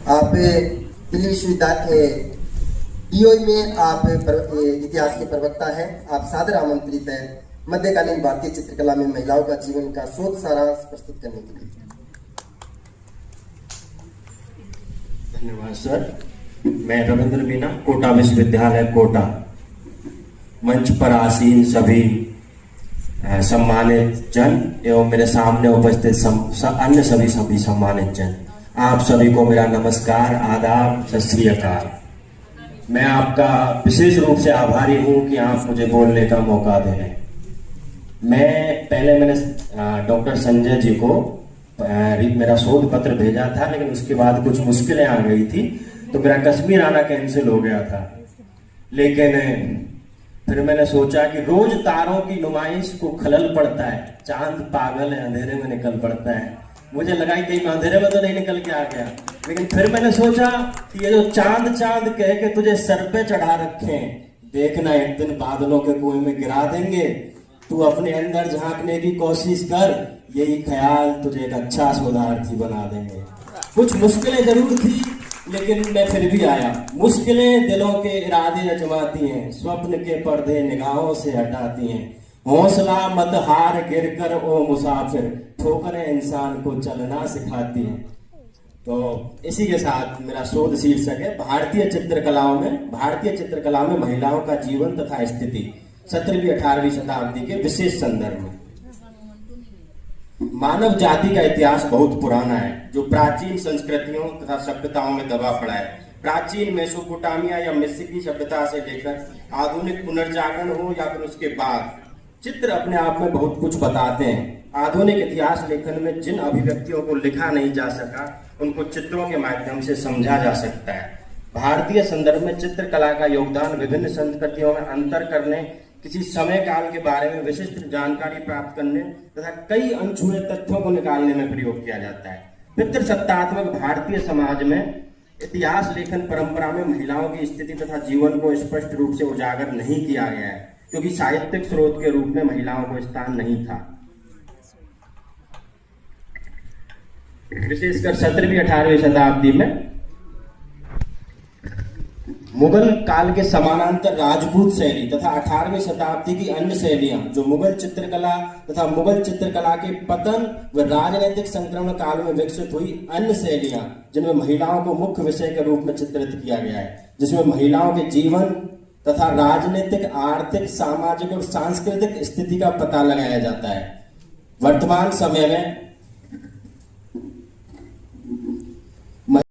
आप दिल्ली विश्वविद्यालय DOE में आप इतिहास के प्रवक्ता हैं। आप सादर आमंत्रित हैं मध्यकालीन भारतीय चित्रकला में महिलाओं का जीवन का शोध सारांश प्रस्तुत करने के लिए। धन्यवाद सर। मैं रविंद्र मीना, कोटा विश्वविद्यालय कोटा। मंच पर आसीन सभी सम्मानित जन एवं मेरे सामने उपस्थित अन्य सभी सम्मानित जन, आप सभी को मेरा नमस्कार, आदाब, सत श्री अकाल। मैं आपका विशेष रूप से आभारी हूं कि आप मुझे बोलने का मौका दे रहे हैं। मैंने डॉक्टर संजय जी को मेरा शोध पत्र भेजा था, लेकिन उसके बाद कुछ मुश्किलें आ गई थी तो मेरा कश्मीर आना कैंसिल हो गया था। लेकिन फिर मैंने सोचा कि रोज तारों की नुमाइश को खलल पड़ता है, चांद पागल है, अंधेरे में निकल पड़ता है। मुझे लगा कि कहीं मैं अंधेरे में तो नहीं निकल के आ गया, लेकिन फिर मैंने सोचा कि ये जो चांद चांद कह के तुझे सर पे चढ़ा रखे, देखना एक दिन बादलों के कुएं में गिरा देंगे। तू अपने अंदर झांकने की कोशिश कर, यही ख्याल तुझे एक अच्छा शोधार्थी बना देंगे। कुछ मुश्किलें जरूर थी, लेकिन मैं फिर भी आया। मुश्किलें दिलों के इरादे अजमाती हैं, स्वप्न के पर्दे निगाहों से हटाती हैं। हौसला मत हार, गिर कर ओ मुसाफिर, ठोकरें इंसान को चलना सिखाती हैं। तो इसी के साथ मेरा शोध शीर्षक है भारतीय चित्रकला में महिलाओं का जीवन तथा स्थिति 17वीं-18वीं शताब्दी के विशेष संदर्भ में। मानव जाति का इतिहास बहुत पुराना है, जो प्राचीन संस्कृतियों तथा सभ्यताओं में दबा पड़ा है। प्राचीन मेसोपोटामिया या मिस्र की सभ्यता से लेकर आधुनिक पुनर्जागरण हो या फिर उसके बाद, चित्र अपने आप में बहुत कुछ बताते हैं। आधुनिक इतिहास लेखन में जिन अभिव्यक्तियों को लिखा नहीं जा सका, उनको चित्रों के माध्यम से समझा जा सकता है। भारतीय संदर्भ में चित्रकला का योगदान विभिन्न संस्कृतियों में अंतर करने, किसी समय काल के बारे में विशिष्ट जानकारी प्राप्त करने तथा कई अनछुए तथ्यों को निकालने में प्रयोग किया जाता है। पितृसत्तात्मक भारतीय समाज में इतिहास लेखन परंपरा में महिलाओं की स्थिति तथा जीवन को स्पष्ट रूप से उजागर नहीं किया गया है, क्योंकि साहित्यिक स्रोत के रूप में महिलाओं को स्थान नहीं था। विशेषकर 17वीं-18वीं शताब्दी में मुगल काल के समानांतर राजपूत शैली तथा 18वीं शताब्दी की अन्य शैलियां, जो मुगल चित्रकला तथा मुगल चित्रकला के पतन व राजनीतिक संक्रमण काल में विकसित हुई अन्य शैलियां, जिनमें महिलाओं को मुख्य विषय के रूप में चित्रित किया गया है, जिसमें महिलाओं के जीवन तथा राजनीतिक, आर्थिक, सामाजिक और सांस्कृतिक स्थिति का पता लगाया जाता है। वर्तमान समय में